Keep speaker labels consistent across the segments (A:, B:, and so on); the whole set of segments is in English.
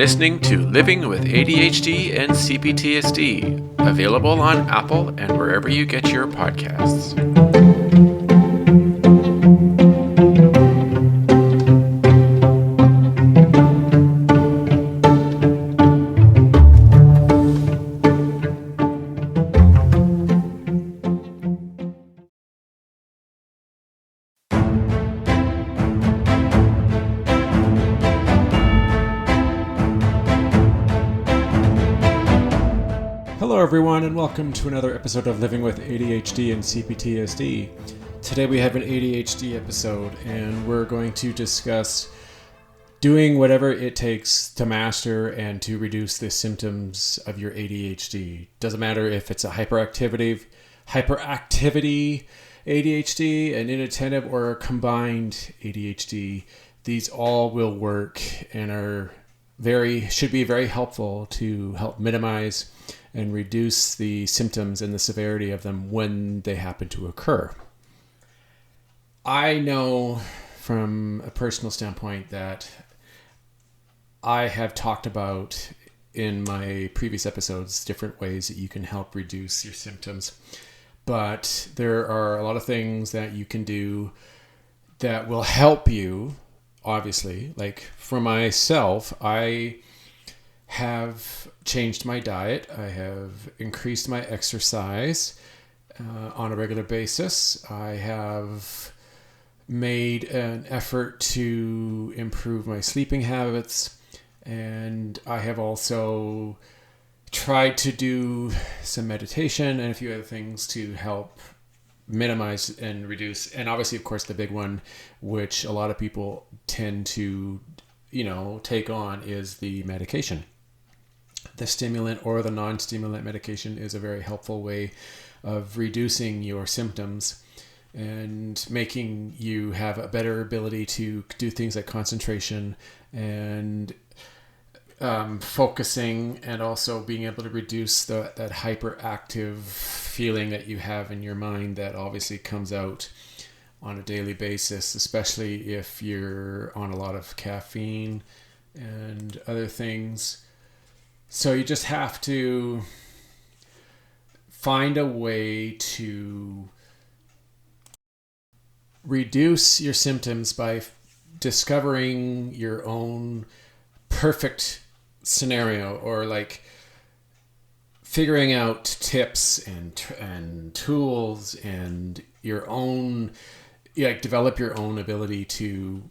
A: listening to Living with ADHD and CPTSD, available on Apple and wherever you get your podcasts.
B: Hello everyone and welcome to another episode of Living with ADHD and CPTSD. Today we have an ADHD episode and we're going to discuss doing whatever it takes to master and to reduce the symptoms of your ADHD. Doesn't matter if it's a hyperactivity ADHD, an inattentive or a combined ADHD. These all will work and should be very helpful to help minimize and reduce the symptoms and the severity of them when they happen to occur. I know from a personal standpoint that I have talked about in my previous episodes different ways that you can help reduce your symptoms. But there are a lot of things that you can do that will help you, obviously. Like for myself, I have changed my diet. I have increased my exercise on a regular basis. I have made an effort to improve my sleeping habits, and I have also tried to do some meditation and a few other things to help minimize and reduce. And obviously, of course, the big one, which a lot of people tend to, take on, is the medication. The stimulant or the non-stimulant medication is a very helpful way of reducing your symptoms and making you have a better ability to do things like concentration and focusing, and also being able to reduce that hyperactive feeling that you have in your mind that obviously comes out on a daily basis, especially if you're on a lot of caffeine and other things. So you just have to find a way to reduce your symptoms by discovering your own perfect scenario, or like figuring out tips and tools and your own, develop your own ability to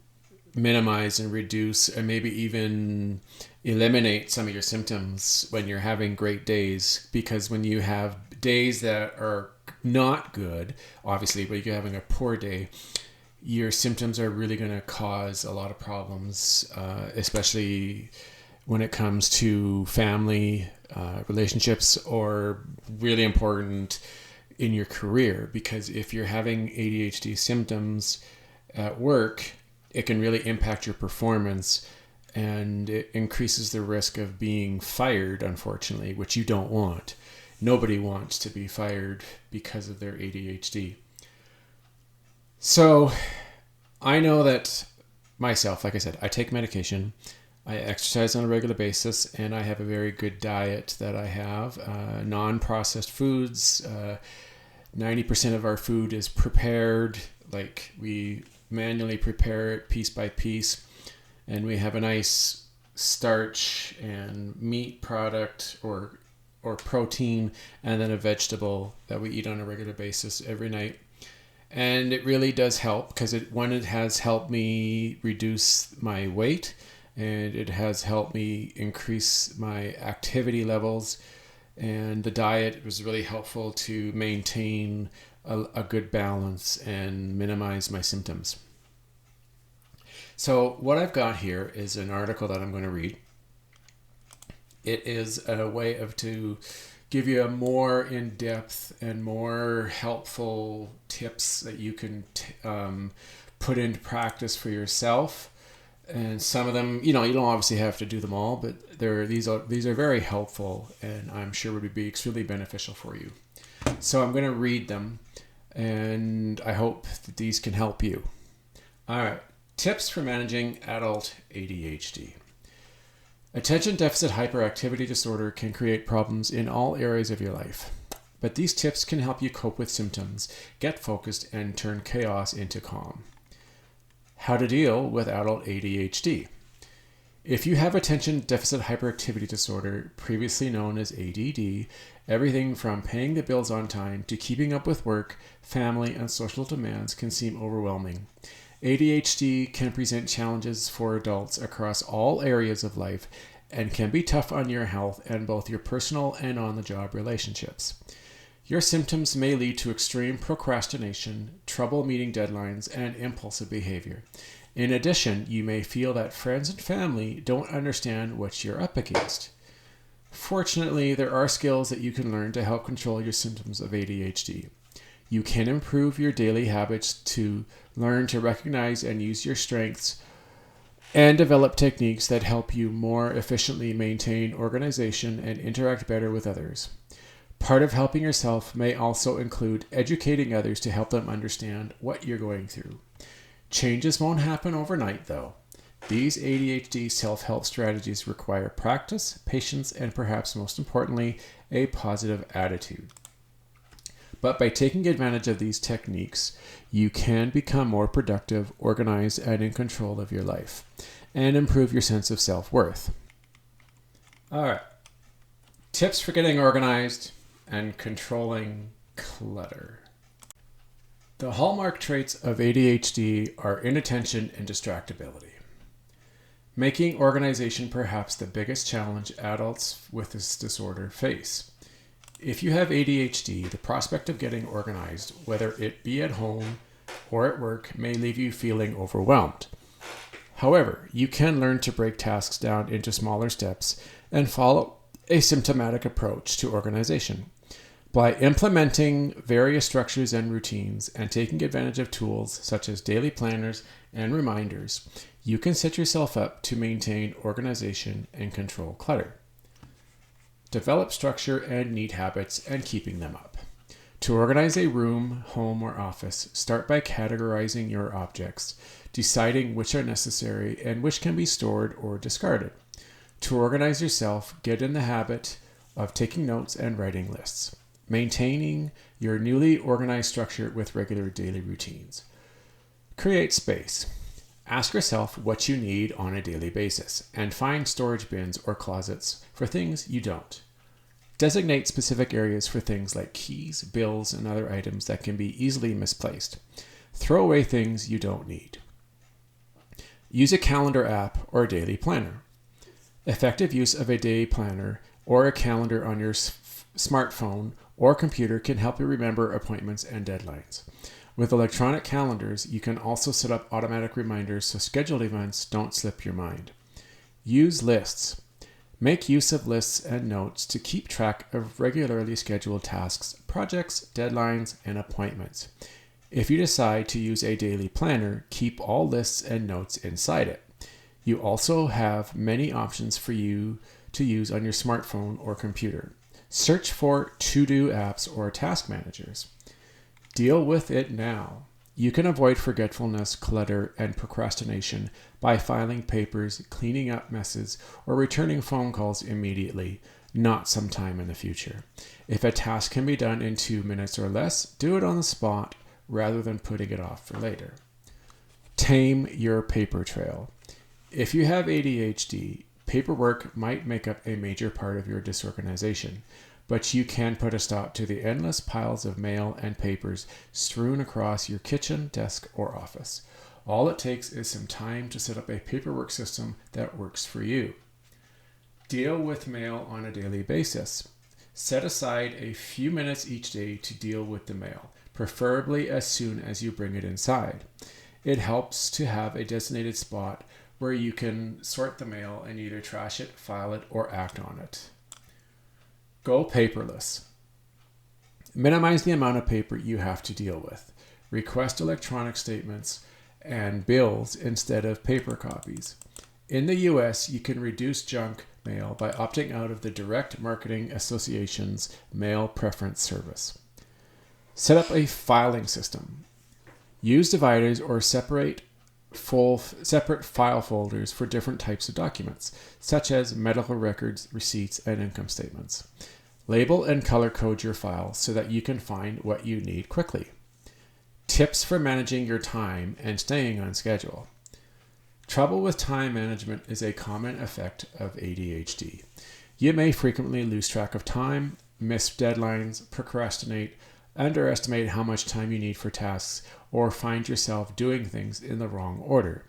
B: minimize and reduce and maybe even eliminate some of your symptoms when you're having great days. Because when you have days that are not good, obviously, but you're having a poor day, your symptoms are really going to cause a lot of problems, especially when it comes to family relationships, or really important in your career. Because if you're having ADHD symptoms at work, it can really impact your performance, and it increases the risk of being fired, unfortunately, which you don't want. Nobody wants to be fired because of their ADHD. So I know that myself, like I said, I take medication, I exercise on a regular basis, and I have a very good diet that I have. Non-processed foods, 90% of our food is prepared, like we manually prepare it piece by piece, and we have a nice starch and meat product or protein, and then a vegetable that we eat on a regular basis every night. And it really does help, because it has helped me reduce my weight, and it has helped me increase my activity levels, and the diet was really helpful to maintain a good balance and minimize my symptoms. So what I've got here is an article that I'm going to read. It is a way to give you a more in-depth and more helpful tips that you can put into practice for yourself. And some of them, you don't obviously have to do them all, but these are very helpful, and I'm sure would be extremely beneficial for you. So I'm going to read them, and I hope that these can help you. All right. Tips for managing adult ADHD. Attention deficit hyperactivity disorder can create problems in all areas of your life, but these tips can help you cope with symptoms, get focused, and turn chaos into calm. How to deal with adult ADHD. If you have attention deficit hyperactivity disorder, previously known as ADD, everything from paying the bills on time to keeping up with work, family, and social demands can seem overwhelming. ADHD can present challenges for adults across all areas of life and can be tough on your health and both your personal and on-the-job relationships. Your symptoms may lead to extreme procrastination, trouble meeting deadlines, and impulsive behavior. In addition, you may feel that friends and family don't understand what you're up against. Fortunately, there are skills that you can learn to help control your symptoms of ADHD. You can improve your daily habits to learn to recognize and use your strengths and develop techniques that help you more efficiently maintain organization and interact better with others. Part of helping yourself may also include educating others to help them understand what you're going through. Changes won't happen overnight, though. These ADHD self-help strategies require practice, patience, and perhaps most importantly, a positive attitude. But by taking advantage of these techniques, you can become more productive, organized, and in control of your life, and improve your sense of self-worth. All right. Tips for getting organized and controlling clutter. The hallmark traits of ADHD are inattention and distractibility, making organization perhaps the biggest challenge adults with this disorder face. If you have ADHD, the prospect of getting organized, whether it be at home or at work, may leave you feeling overwhelmed. However, you can learn to break tasks down into smaller steps and follow a systematic approach to organization. By implementing various structures and routines and taking advantage of tools such as daily planners and reminders, you can set yourself up to maintain organization and control clutter. Develop structure and neat habits and keeping them up. To organize a room, home, or office, start by categorizing your objects, deciding which are necessary and which can be stored or discarded. To organize yourself, get in the habit of taking notes and writing lists. Maintaining your newly organized structure with regular daily routines. Create space. Ask yourself what you need on a daily basis and find storage bins or closets for things you don't. Designate specific areas for things like keys, bills, and other items that can be easily misplaced. Throw away things you don't need. Use a calendar app or daily planner. Effective use of a day planner or a calendar on your smartphone or computer can help you remember appointments and deadlines. With electronic calendars, you can also set up automatic reminders so scheduled events don't slip your mind. Use lists. Make use of lists and notes to keep track of regularly scheduled tasks, projects, deadlines, and appointments. If you decide to use a daily planner, keep all lists and notes inside it. You also have many options for you to use on your smartphone or computer. Search for to-do apps or task managers. Deal with it now. You can avoid forgetfulness, clutter, and procrastination by filing papers, cleaning up messes, or returning phone calls immediately, not sometime in the future. If a task can be done in 2 minutes or less, do it on the spot rather than putting it off for later. Tame your paper trail. If you have ADHD, paperwork might make up a major part of your disorganization, but you can put a stop to the endless piles of mail and papers strewn across your kitchen, desk, or office. All it takes is some time to set up a paperwork system that works for you. Deal with mail on a daily basis. Set aside a few minutes each day to deal with the mail, preferably as soon as you bring it inside. It helps to have a designated spot where you can sort the mail and either trash it, file it, or act on it. Go paperless. Minimize the amount of paper you have to deal with. Request electronic statements and bills instead of paper copies. In the US, you can reduce junk mail by opting out of the Direct Marketing Association's mail preference service. Set up a filing system. Use dividers or separate separate file folders for different types of documents, such as medical records, receipts, and income statements. Label and color code your files so that you can find what you need quickly. Tips for managing your time and staying on schedule. Trouble with time management is a common effect of ADHD. You may frequently lose track of time, miss deadlines, procrastinate, underestimate how much time you need for tasks, or find yourself doing things in the wrong order.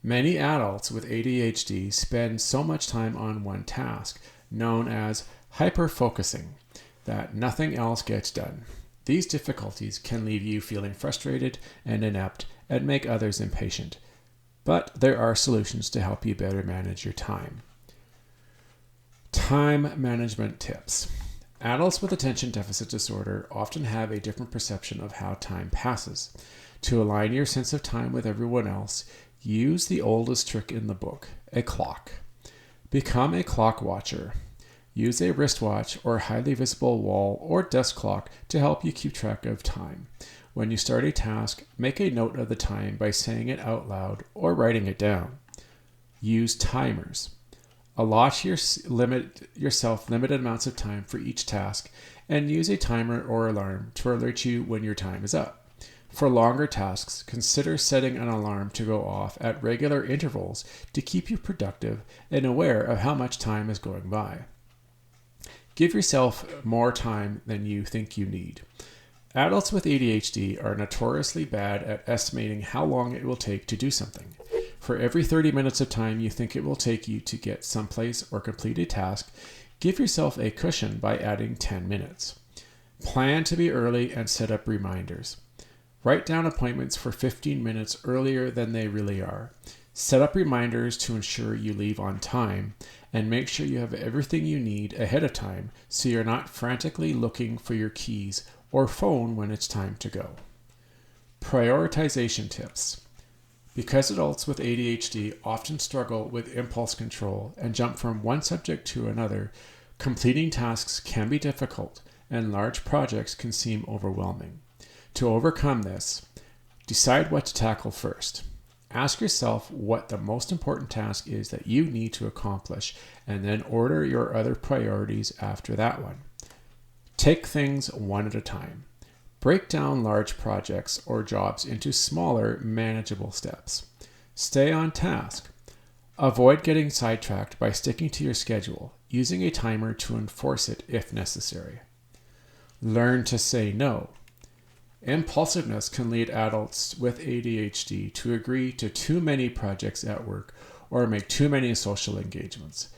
B: Many adults with ADHD spend so much time on one task, known as hyper-focusing, that nothing else gets done. These difficulties can leave you feeling frustrated and inept and make others impatient. But there are solutions to help you better manage your time. Time management tips. Adults with attention deficit disorder often have a different perception of how time passes. To align your sense of time with everyone else, use the oldest trick in the book, a clock. Become a clock watcher. Use a wristwatch or highly visible wall or desk clock to help you keep track of time. When you start a task, make a note of the time by saying it out loud or writing it down. Use timers. Allot yourself limited amounts of time for each task and use a timer or alarm to alert you when your time is up. For longer tasks, consider setting an alarm to go off at regular intervals to keep you productive and aware of how much time is going by. Give yourself more time than you think you need. Adults with ADHD are notoriously bad at estimating how long it will take to do something. For every 30 minutes of time you think it will take you to get someplace or complete a task, give yourself a cushion by adding 10 minutes. Plan to be early and set up reminders. Write down appointments for 15 minutes earlier than they really are. Set up reminders to ensure you leave on time, and make sure you have everything you need ahead of time so you're not frantically looking for your keys or phone when it's time to go. Prioritization tips. Because adults with ADHD often struggle with impulse control and jump from one subject to another, completing tasks can be difficult and large projects can seem overwhelming. To overcome this, decide what to tackle first. Ask yourself what the most important task is that you need to accomplish, and then order your other priorities after that one. Take things one at a time. Break down large projects or jobs into smaller, manageable steps. Stay on task. Avoid getting sidetracked by sticking to your schedule, using a timer to enforce it if necessary. Learn to say no. Impulsiveness can lead adults with ADHD to agree to too many projects at work or make too many social engagements.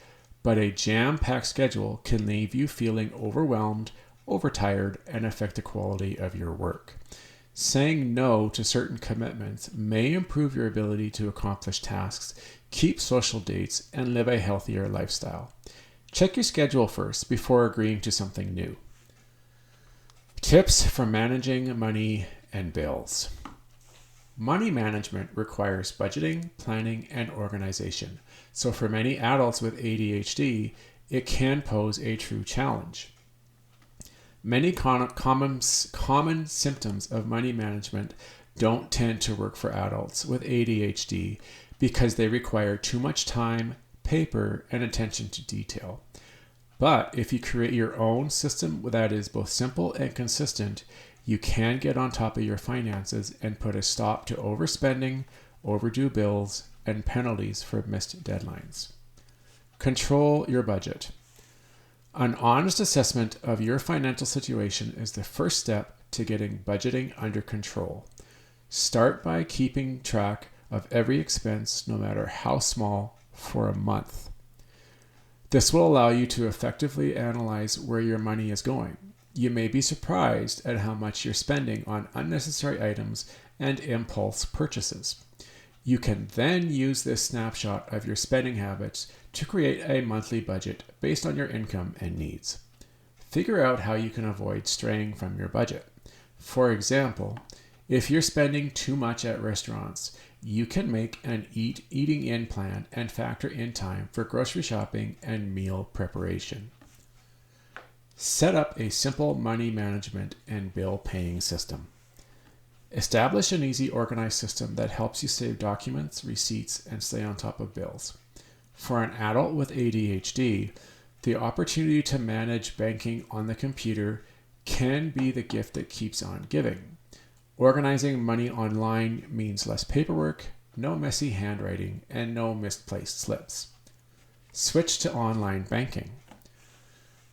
B: But a jam-packed schedule can leave you feeling overwhelmed, overtired, and affect the quality of your work. Saying no to certain commitments may improve your ability to accomplish tasks, keep social dates, and live a healthier lifestyle. Check your schedule first before agreeing to something new. Tips for managing money and bills. Money management requires budgeting, planning, and organization. So for many adults with ADHD, it can pose a true challenge. Many common symptoms of money management don't tend to work for adults with ADHD because they require too much time, paper, and attention to detail. But if you create your own system that is both simple and consistent, you can get on top of your finances and put a stop to overspending, overdue bills, and penalties for missed deadlines. Control your budget. An honest assessment of your financial situation is the first step to getting budgeting under control. Start by keeping track of every expense, no matter how small, for a month. This will allow you to effectively analyze where your money is going. You may be surprised at how much you're spending on unnecessary items and impulse purchases. You can then use this snapshot of your spending habits to create a monthly budget based on your income and needs. Figure out how you can avoid straying from your budget. For example, if you're spending too much at restaurants, you can make an eating in plan and factor in time for grocery shopping and meal preparation. Set up a simple money management and bill paying system. Establish an easy, organized system that helps you save documents, receipts, and stay on top of bills. For an adult with ADHD, the opportunity to manage banking on the computer can be the gift that keeps on giving. Organizing money online means less paperwork, no messy handwriting, and no misplaced slips. Switch to online banking.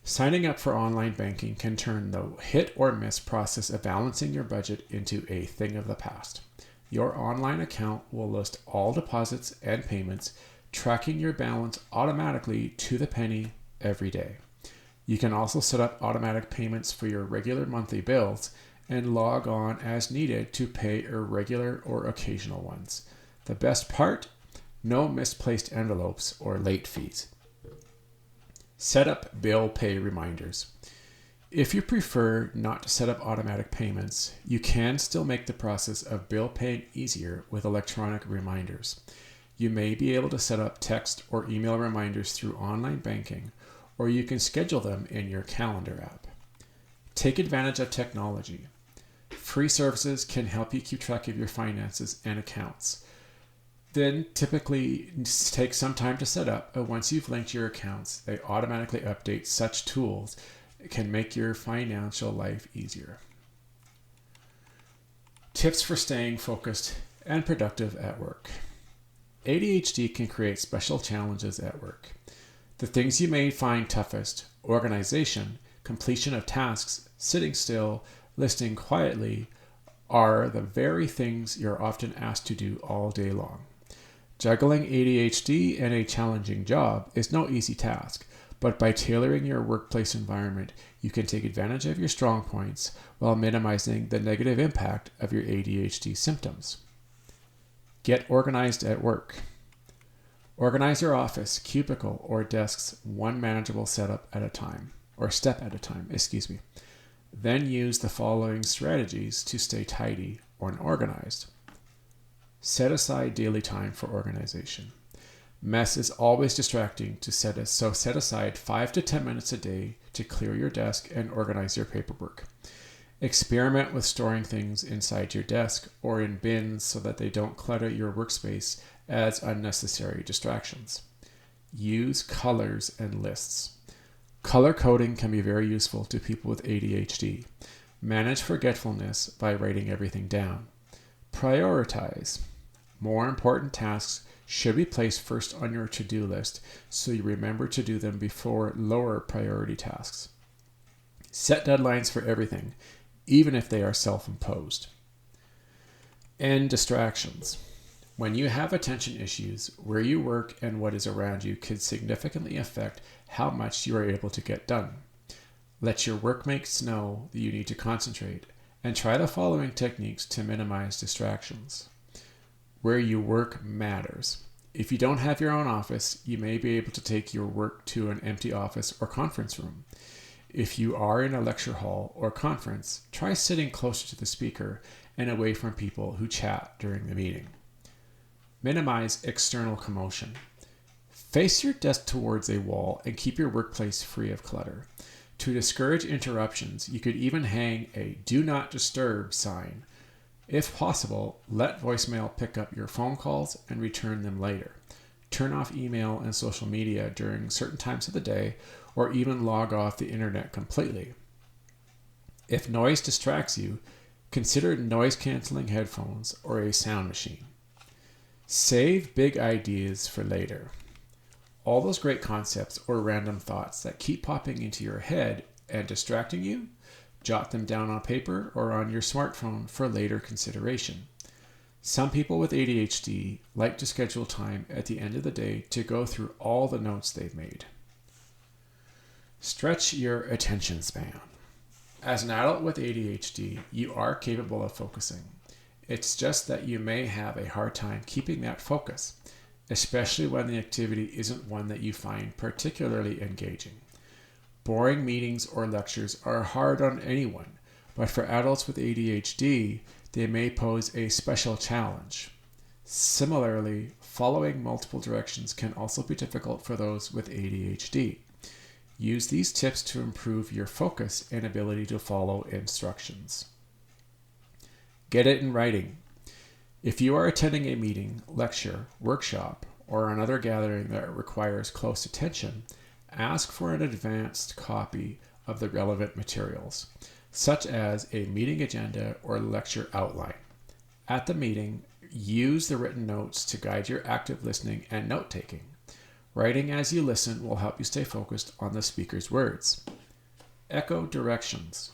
B: Signing up for online banking can turn the hit or miss process of balancing your budget into a thing of the past. Your online account will list all deposits and payments, tracking your balance automatically to the penny every day. You can also set up automatic payments for your regular monthly bills and log on as needed to pay irregular or occasional ones. The best part? No misplaced envelopes or late fees. Set up bill pay reminders. If you prefer not to set up automatic payments, you can still make the process of bill paying easier with electronic reminders. You may be able to set up text or email reminders through online banking, or you can schedule them in your calendar app. Take advantage of technology. Free services can help you keep track of your finances and accounts. Then typically take some time to set up, but once you've linked your accounts, they automatically update. Such tools can make your financial life easier. Tips for staying focused and productive at work. ADHD can create special challenges at work. The things you may find toughest: organization, completion of tasks, sitting still, listening quietly, are the very things you're often asked to do all day long. Juggling ADHD and a challenging job is no easy task, but by tailoring your workplace environment, you can take advantage of your strong points while minimizing the negative impact of your ADHD symptoms. Get organized at work. Organize your office, cubicle, or desks one manageable step at a time. Then use the following strategies to stay tidy or organized. Set aside daily time for organization. Mess is always distracting, so set aside 5 to 10 minutes a day to clear your desk and organize your paperwork. Experiment with storing things inside your desk or in bins so that they don't clutter your workspace as unnecessary distractions. Use colors and lists. Color coding can be very useful to people with ADHD. Manage forgetfulness by writing everything down. Prioritize. More important tasks should be placed first on your to-do list so you remember to do them before lower priority tasks. Set deadlines for everything, even if they are self-imposed. End distractions. When you have attention issues, where you work and what is around you could significantly affect how much you are able to get done. Let your workmates know that you need to concentrate, and try the following techniques to minimize distractions. Where you work matters. If you don't have your own office, you may be able to take your work to an empty office or conference room. If you are in a lecture hall or conference, try sitting closer to the speaker and away from people who chat during the meeting. Minimize external commotion. Face your desk towards a wall and keep your workplace free of clutter. To discourage interruptions, you could even hang a "Do Not Disturb" sign. If possible, let voicemail pick up your phone calls and return them later. Turn off email and social media during certain times of the day, or even log off the internet completely. If noise distracts you, consider noise-canceling headphones or a sound machine. Save big ideas for later. All those great concepts or random thoughts that keep popping into your head and distracting you, jot them down on paper or on your smartphone for later consideration. Some people with ADHD like to schedule time at the end of the day to go through all the notes they've made. Stretch your attention span. As an adult with ADHD, you are capable of focusing. It's just that you may have a hard time keeping that focus, especially when the activity isn't one that you find particularly engaging. Boring meetings or lectures are hard on anyone, but for adults with ADHD, they may pose a special challenge. Similarly, following multiple directions can also be difficult for those with ADHD. Use these tips to improve your focus and ability to follow instructions. Get it in writing. If you are attending a meeting, lecture, workshop, or another gathering that requires close attention, ask for an advanced copy of the relevant materials, such as a meeting agenda or lecture outline. At the meeting, use the written notes to guide your active listening and note-taking. Writing as you listen will help you stay focused on the speaker's words. Echo directions.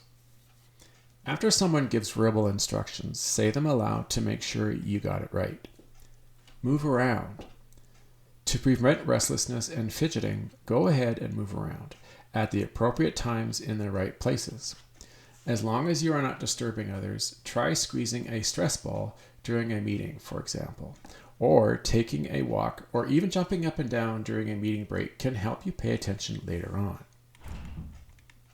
B: After someone gives verbal instructions, say them aloud to make sure you got it right. Move around. To prevent restlessness and fidgeting, go ahead and move around at the appropriate times in the right places. As long as you are not disturbing others, try squeezing a stress ball during a meeting, for example, or taking a walk or even jumping up and down during a meeting break can help you pay attention later on.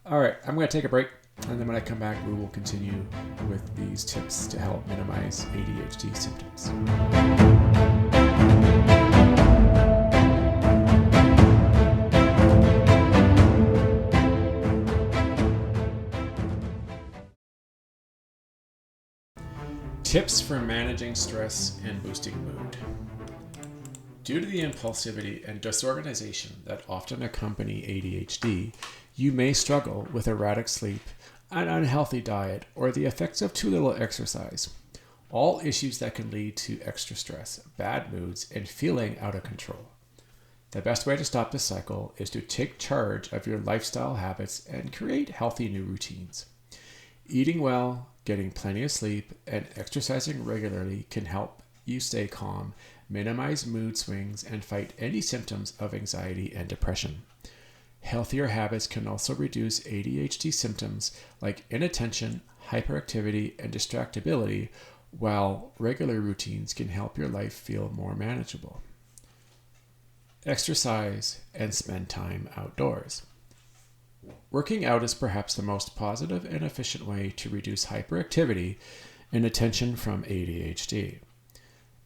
B: All right, I'm going to take a break, and then when I come back, we will continue with these tips to help minimize ADHD symptoms. Tips for managing stress and boosting mood. Due to the impulsivity and disorganization that often accompany ADHD, you may struggle with erratic sleep, an unhealthy diet, or the effects of too little exercise. All issues that can lead to extra stress, bad moods, and feeling out of control. The best way to stop this cycle is to take charge of your lifestyle habits and create healthy new routines. Eating well, getting plenty of sleep, and exercising regularly can help you stay calm, minimize mood swings, and fight any symptoms of anxiety and depression. Healthier habits can also reduce ADHD symptoms like inattention, hyperactivity, and distractibility, while regular routines can help your life feel more manageable. Exercise and spend time outdoors. Working out is perhaps the most positive and efficient way to reduce hyperactivity and attention from ADHD.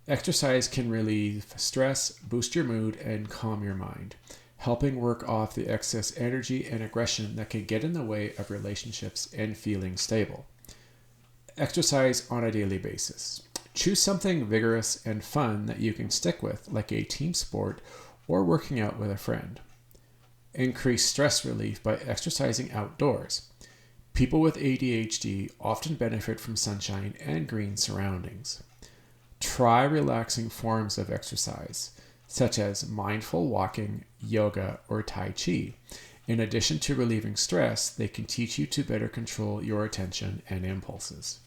B: Exercise can relieve stress, boost your mood, and calm your mind, helping work off the excess energy and aggression that can get in the way of relationships and feeling stable. Exercise on a daily basis. Choose something vigorous and fun that you can stick with, like a team sport or working out with a friend. Increase stress relief by exercising outdoors. People with ADHD often benefit from sunshine and green surroundings. Try relaxing forms of exercise, such as mindful walking, yoga, or Tai Chi. In addition to relieving stress, they can teach you to better control your attention and impulses.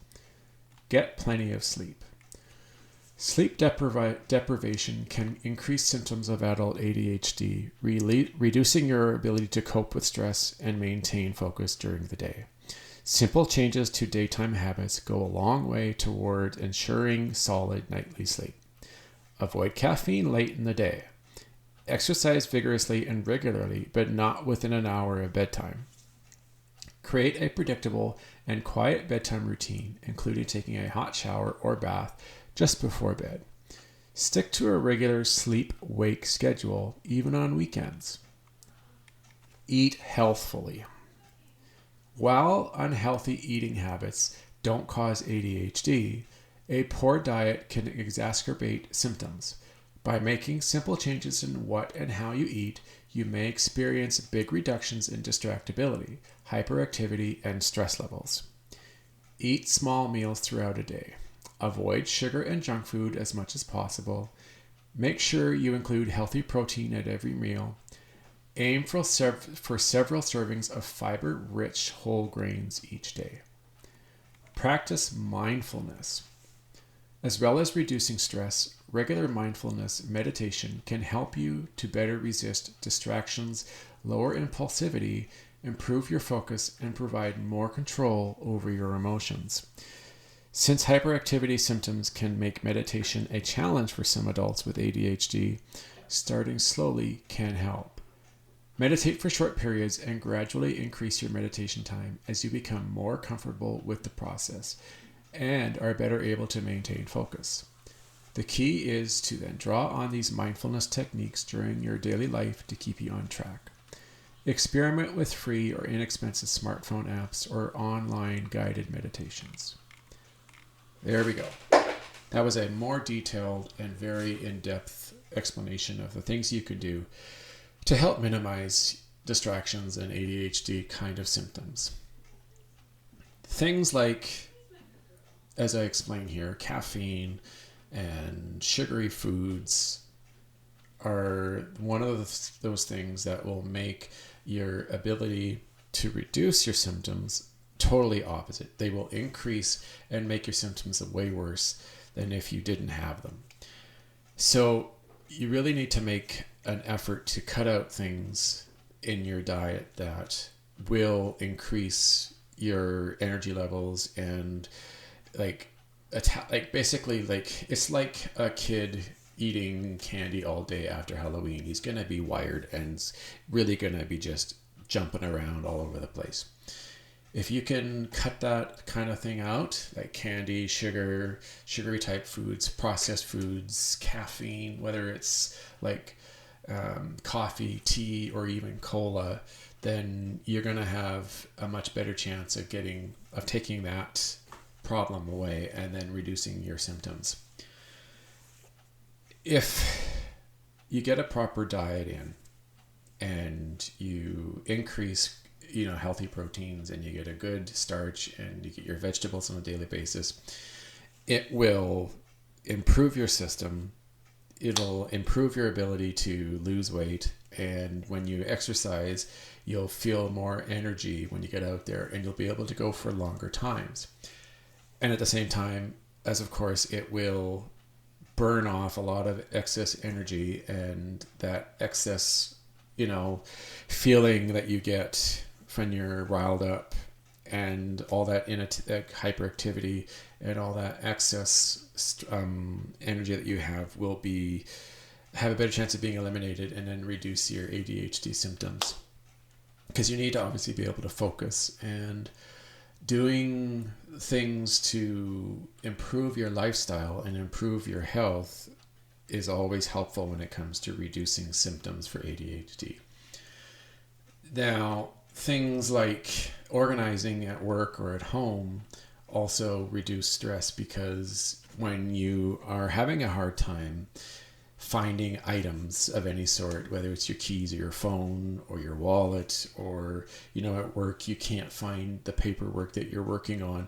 B: Get plenty of sleep. Sleep deprivation can increase symptoms of adult ADHD, reducing your ability to cope with stress and maintain focus during the day. Simple changes to daytime habits go a long way toward ensuring solid nightly sleep. Avoid caffeine late in the day. Exercise vigorously and regularly, but not within an hour of bedtime. Create a predictable and quiet bedtime routine, including taking a hot shower or bath just before bed. Stick to a regular sleep-wake schedule, even on weekends. Eat healthfully. While unhealthy eating habits don't cause ADHD, a poor diet can exacerbate symptoms. By making simple changes in what and how you eat, you may experience big reductions in distractibility, hyperactivity, and stress levels. Eat small meals throughout a day. Avoid sugar and junk food as much as possible. Make sure you include healthy protein at every meal. Aim for several servings of fiber-rich whole grains each day. Practice mindfulness. As well as reducing stress, regular mindfulness meditation can help you to better resist distractions, lower impulsivity, improve your focus, and provide more control over your emotions. Since hyperactivity symptoms can make meditation a challenge for some adults with ADHD, starting slowly can help. Meditate for short periods and gradually increase your meditation time as you become more comfortable with the process and are better able to maintain focus. The key is to then draw on these mindfulness techniques during your daily life to keep you on track. Experiment with free or inexpensive smartphone apps or online guided meditations. There we go. That was a more detailed and very in-depth explanation of the things you could do to help minimize distractions and ADHD kind of symptoms. Things like, as I explained here, caffeine and sugary foods are one of those things that will make your ability to reduce your symptoms totally opposite. They will increase and make your symptoms way worse than if you didn't have them. So you really need to make an effort to cut out things in your diet that will increase your energy levels and basically it's like a kid eating candy all day after Halloween. He's going to be wired and really going to be just jumping around all over the place. If you can cut that kind of thing out, like candy, sugary type foods, processed foods, caffeine, whether it's like coffee, tea, or even cola, then you're going to have a much better chance of taking that problem away and then reducing your symptoms. If you get a proper diet in and you increase healthy proteins and you get a good starch and you get your vegetables on a daily basis, it will improve your system. It'll improve your ability to lose weight. And when you exercise, you'll feel more energy when you get out there and you'll be able to go for longer times. And at the same time, as of course, it will burn off a lot of excess energy, and that excess, feeling that you get when you're riled up and all that hyperactivity and all that excess energy that you have will have a better chance of being eliminated and then reduce your ADHD symptoms. Because you need to obviously be able to focus, and doing things to improve your lifestyle and improve your health is always helpful when it comes to reducing symptoms for ADHD. Now, things like organizing at work or at home also reduce stress, because when you are having a hard time finding items of any sort, whether it's your keys or your phone or your wallet, or at work you can't find the paperwork that you're working on,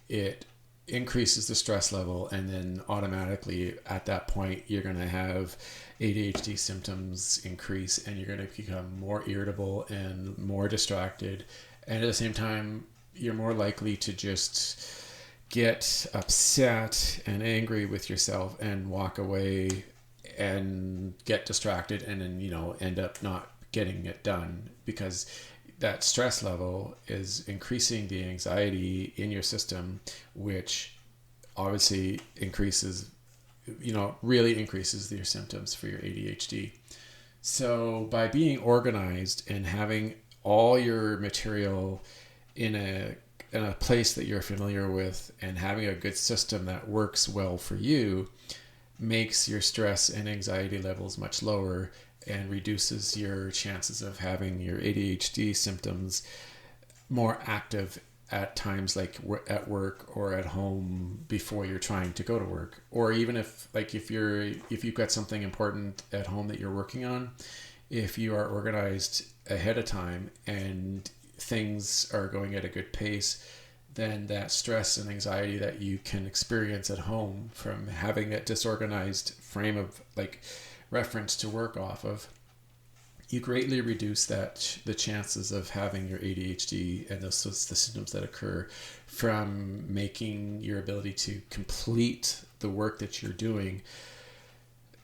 B: it increases the stress level, and then automatically at that point you're going to have ADHD symptoms increase, and you're going to become more irritable and more distracted, and at the same time you're more likely to just get upset and angry with yourself and walk away and get distracted, and then end up not getting it done, because that stress level is increasing the anxiety in your system, which obviously really increases your symptoms for your ADHD. So by being organized and having all your material in a place that you're familiar with, and having a good system that works well for you, makes your stress and anxiety levels much lower and reduces your chances of having your ADHD symptoms more active at times like at work or at home before you're trying to go to work. Or even if you've got something important at home that you're working on, if you are organized ahead of time and things are going at a good pace, then that stress and anxiety that you can experience at home from having that disorganized frame of reference to work off of, you greatly reduce the chances of having your ADHD and the symptoms that occur from making your ability to complete the work that you're doing.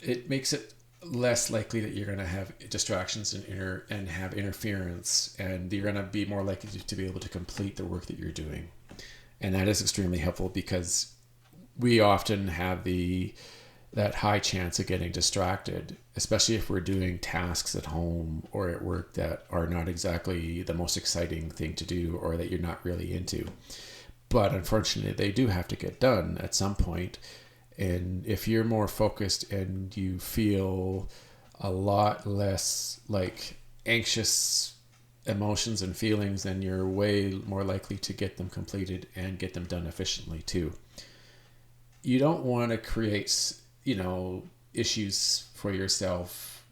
B: It makes it less likely that you're going to have distractions and have interference, and you're going to be more likely to be able to complete the work that you're doing. And that is extremely helpful, because we often have that high chance of getting distracted, especially if we're doing tasks at home or at work that are not exactly the most exciting thing to do, or that you're not really into. But unfortunately, they do have to get done at some point. And if you're more focused and you feel a lot less anxious emotions and feelings, then you're way more likely to get them completed and get them done efficiently too. you don't want to create, issues for yourself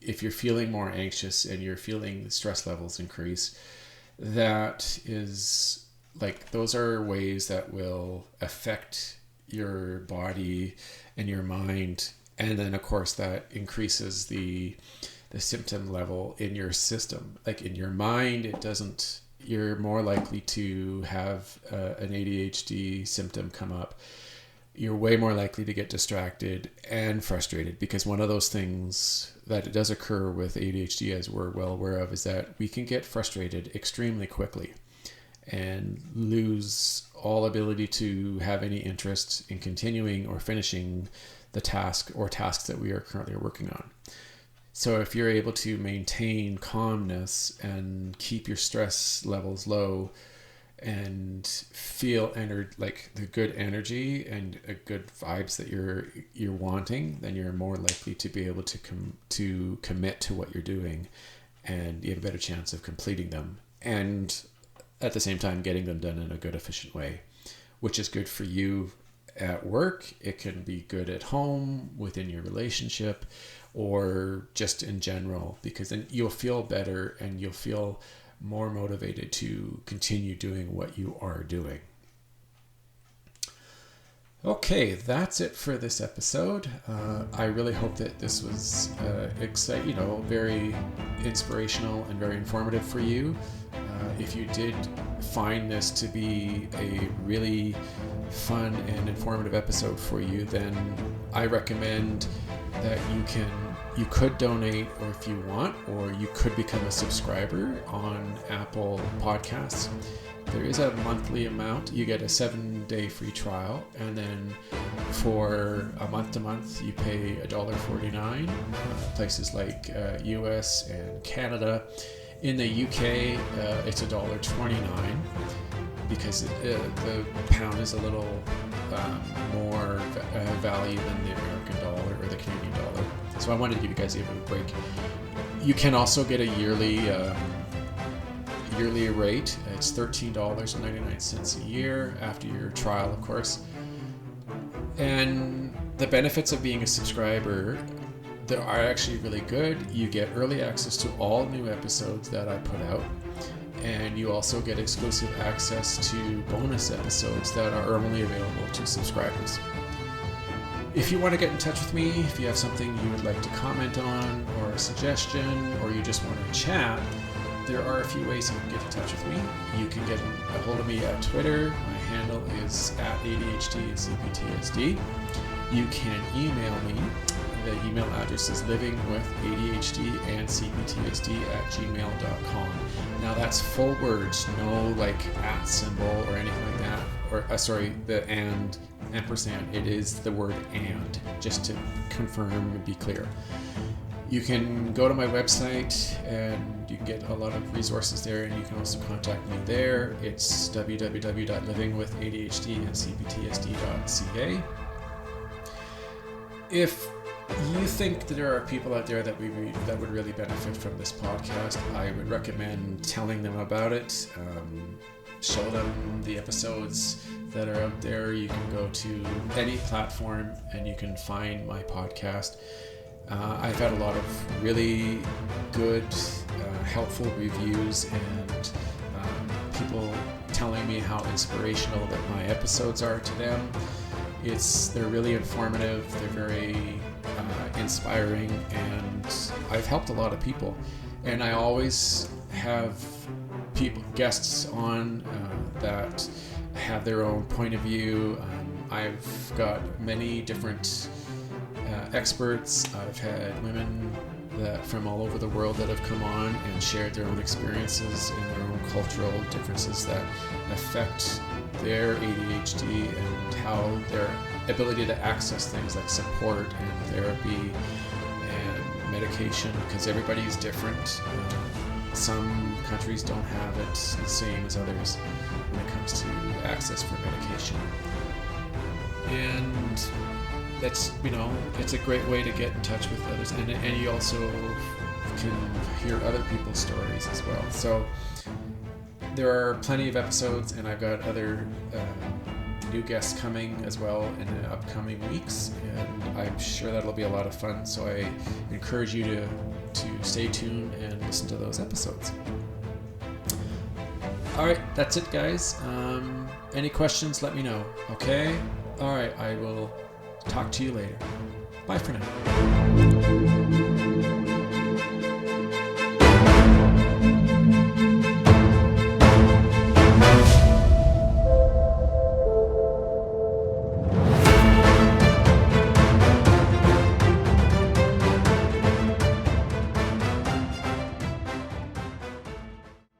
B: if you're feeling more anxious and you're feeling the stress levels increase. That is those are ways that will affect your body and your mind. And then of course that increases the symptom level in your system. In your mind, you're more likely to have an ADHD symptom come up. You're way more likely to get distracted and frustrated, because one of those things that does occur with ADHD, as we're well aware of, is that we can get frustrated extremely quickly and lose all ability to have any interest in continuing or finishing the task or tasks that we are currently working on. So if you're able to maintain calmness and keep your stress levels low and feel the good energy and good vibes that you're wanting, then you're more likely to be able to commit to what you're doing, and you have a better chance of completing them, and at the same time getting them done in a good, efficient way, which is good for you at work. It can be good at home, within your relationship, or just in general, because then you'll feel better and you'll feel more motivated to continue doing what you are doing. Okay, that's it for this episode. I really hope that this was very inspirational and very informative for you. If you did find this to be a really fun and informative episode for you, then I recommend that you could donate, or if you want, or you could become a subscriber on Apple Podcasts. There is a monthly amount. You get a 7-day free trial, and then for a month to month you pay $1.49. Places like US and Canada. In the UK, it's $1.29, because the pound is a little more value than the American dollar or the Canadian dollar. So I wanted to give you guys a bit of a break. You can also get a yearly rate. It's $13.99 a year after your trial, of course. And the benefits of being a subscriber, they are actually really good. You get early access to all new episodes that I put out, and you also get exclusive access to bonus episodes that are only available to subscribers. If you want to get in touch with me, if you have something you would like to comment on, or a suggestion, or you just want to chat, there are a few ways you can get in touch with me. You can get a hold of me at Twitter. My handle is @ADHDcptsd. You can email me. The email address is livingwithadhdandcptsd@gmail.com. Now that's full words, no @ symbol or anything like that, or the and ampersand. It is the word and, just to confirm and be clear. You can go to my website and you can get a lot of resources there, and you can also contact me there. It's www.livingwithadhdandcptsd.ca. If you think that there are people out there that would really benefit from this podcast, I would recommend telling them about it. Show them the episodes that are out there. You can go to any platform and you can find my podcast. I've had a lot of really good, helpful reviews, and people telling me how inspirational that my episodes are to them. They're really informative. They're very inspiring, and I've helped a lot of people. And I always have guests on that have their own point of view. I've got many different experts. I've had women from all over the world that have come on and shared their own experiences and their own cultural differences that affect their ADHD and how their ability to access things like support and therapy and medication, because everybody's different. Some countries don't have it the same as others when it comes to access for medication. And that's, it's a great way to get in touch with others, and you also can hear other people's stories as well. So there are plenty of episodes, and I've got other new guests coming as well in the upcoming weeks, and I'm sure that'll be a lot of fun. So I encourage you to stay tuned and listen to those episodes. All right, that's it, guys. Any questions, let me know. Okay? All right, I will talk to you later. Bye for now.